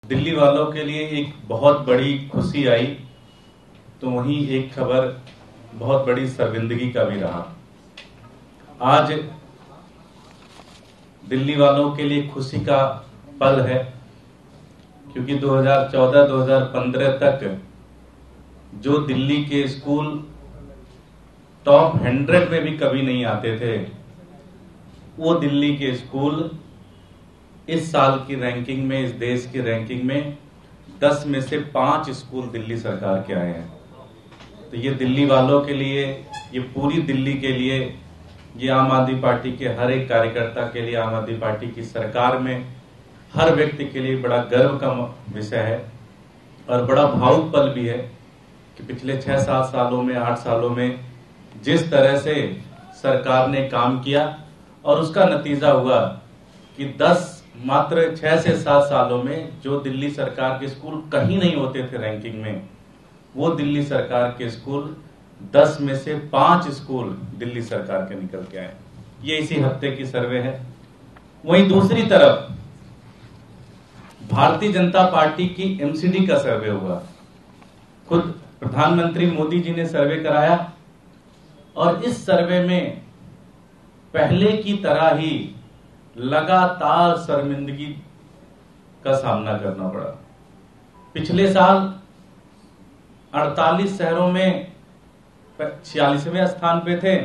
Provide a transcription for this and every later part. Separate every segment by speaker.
Speaker 1: दिल्ली वालों के लिए एक बहुत बड़ी खुशी आई, तो वहीं एक खबर बहुत बड़ी शर्मिंदगी का भी रहा। आज दिल्ली वालों के लिए खुशी का पल है, क्योंकि 2014-2015 तक जो दिल्ली के स्कूल टॉप 100 में भी कभी नहीं आते थे, वो दिल्ली के स्कूल इस साल की रैंकिंग में, इस देश की रैंकिंग में 10 में से 5 स्कूल दिल्ली सरकार के आए हैं। तो ये दिल्ली वालों के लिए, ये पूरी दिल्ली के लिए, ये आम आदमी पार्टी के हर एक कार्यकर्ता के लिए, आम आदमी पार्टी की सरकार में हर व्यक्ति के लिए बड़ा गर्व का विषय है और बड़ा भावुक पल भी है कि पिछले 6-7 सालों में, 8 सालों में जिस तरह से सरकार ने काम किया और उसका नतीजा हुआ कि मात्र 6 से 7 सालों में जो दिल्ली सरकार के स्कूल कहीं नहीं होते थे रैंकिंग में, वो दिल्ली सरकार के स्कूल 10 में से 5 स्कूल दिल्ली सरकार के निकल के आए। ये इसी हफ्ते की सर्वे है। वहीं दूसरी तरफ भारतीय जनता पार्टी की एमसीडी का सर्वे हुआ। खुद प्रधानमंत्री मोदी जी ने सर्वे कराया और इस सर्वे में पहले की तरह ही लगातार शर्मिंदगी का सामना करना पड़ा। पिछले साल 48 शहरों में 46वें स्थान पे थे,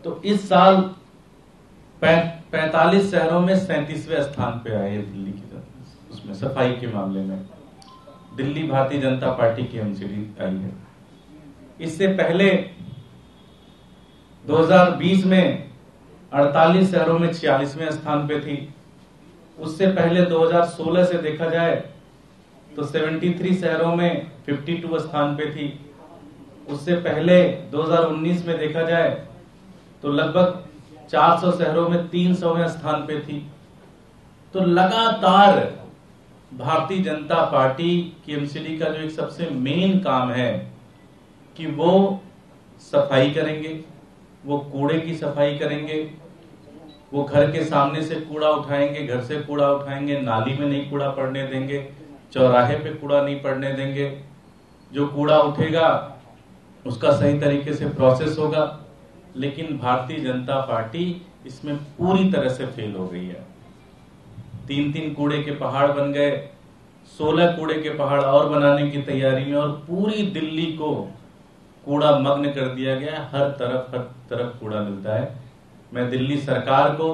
Speaker 1: तो इस साल 45 शहरों में 37वें स्थान पे आए दिल्ली की, उसमें सफाई के मामले में दिल्ली भारतीय जनता पार्टी की एमसीडी आई है। इससे पहले 2020 में 48 शहरों में 46वें स्थान पे थी। उससे पहले 2016 से देखा जाए तो 73 शहरों में 52 स्थान पे थी। उससे पहले 2019 में देखा जाए तो लगभग 400 शहरों में 300वें स्थान पे थी। तो लगातार भारतीय जनता पार्टी की एमसीडी का जो एक सबसे मेन काम है कि वो सफाई करेंगे, वो कूड़े की सफाई करेंगे, वो घर के सामने से कूड़ा उठाएंगे, घर से कूड़ा उठाएंगे, नाली में नहीं कूड़ा पड़ने देंगे, चौराहे पे कूड़ा नहीं पड़ने देंगे। जो कूड़ा उठेगा उसका सही तरीके से प्रोसेस होगा। लेकिन भारतीय जनता पार्टी इसमें पूरी तरह से फेल हो गई है। 3-3 कूड़े के पहाड़ बन गए, 16 कूड़े के पहाड़ और बनाने की तैयारी में, और पूरी दिल्ली को कूड़ा मग्न कर दिया गया। हर तरफ कूड़ा मिलता है। मैं दिल्ली सरकार को,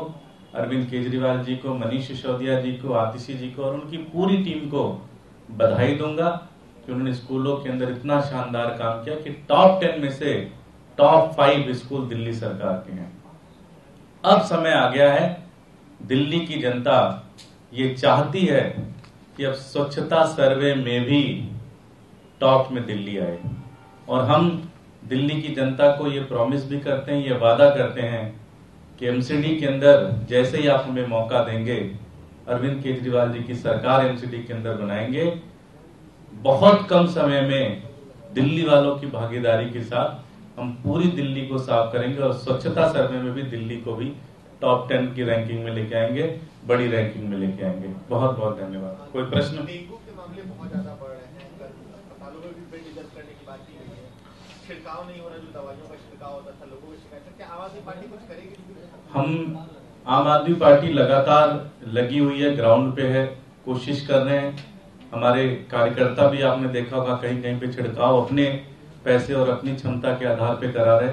Speaker 1: अरविंद केजरीवाल जी को, मनीष सिसोदिया जी को, आतिशी जी को और उनकी पूरी टीम को बधाई दूंगा कि उन्होंने स्कूलों के अंदर इतना शानदार काम किया कि टॉप 10 में से टॉप 5 स्कूल दिल्ली सरकार के हैं। अब समय आ गया है, दिल्ली की जनता ये चाहती है कि अब स्वच्छता सर्वे में भी टॉप में दिल्ली आए, और हम दिल्ली की जनता को ये प्रॉमिस भी करते हैं, ये वादा करते हैं कि एमसीडी के अंदर जैसे ही आप हमें मौका देंगे, अरविंद केजरीवाल जी की सरकार एमसीडी के अंदर बनाएंगे। बहुत कम समय में दिल्ली वालों की भागीदारी के साथ हम पूरी दिल्ली को साफ करेंगे और स्वच्छता सर्वे में भी दिल्ली को भी टॉप 10 की रैंकिंग में लेके आएंगे, बड़ी रैंकिंग में लेके आएंगे। बहुत बहुत धन्यवाद। कोई प्रश्न?
Speaker 2: डेंगू के मामले बहुत ज्यादा बढ़ रहे हैं, अस्पतालों में भी बेड रिजर्व करने की बात की गई है, छिड़काव नहीं हो रहा, जो दवाइयों का छिड़काव होता था, लोगों की शिकायत है। क्या आम आदमी पार्टी कुछ करेगी?
Speaker 1: हम आम आदमी पार्टी लगातार लगी हुई है, ग्राउंड पे है, कोशिश कर रहे हैं। हमारे कार्यकर्ता भी आपने देखा होगा कहीं कहीं पे छिड़काव अपने पैसे और अपनी क्षमता के आधार पे करा रहे।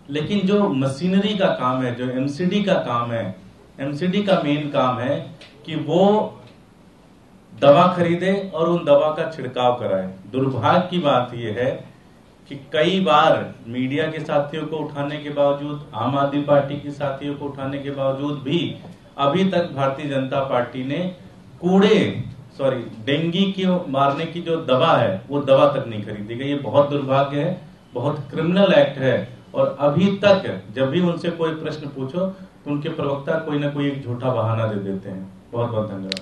Speaker 1: लेकिन जो मशीनरी का काम है, जो एमसीडी का काम है, एमसीडी का मेन काम है कि वो दवा खरीदे और उन दवा का छिड़काव कराए। दुर्भाग्य की बात यह है कि कई बार मीडिया के साथियों को उठाने के बावजूद, आम आदमी पार्टी के साथियों को उठाने के बावजूद भी अभी तक भारतीय जनता पार्टी ने डेंगू की मारने की जो दवा है, वो दवा तक नहीं खरीदी गई। ये बहुत दुर्भाग्य है, बहुत क्रिमिनल एक्ट है। और अभी तक जब भी उनसे कोई प्रश्न पूछो तो उनके प्रवक्ता कोई ना कोई एक झूठा बहाना दे देते हैं। बहुत बहुत धन्यवाद।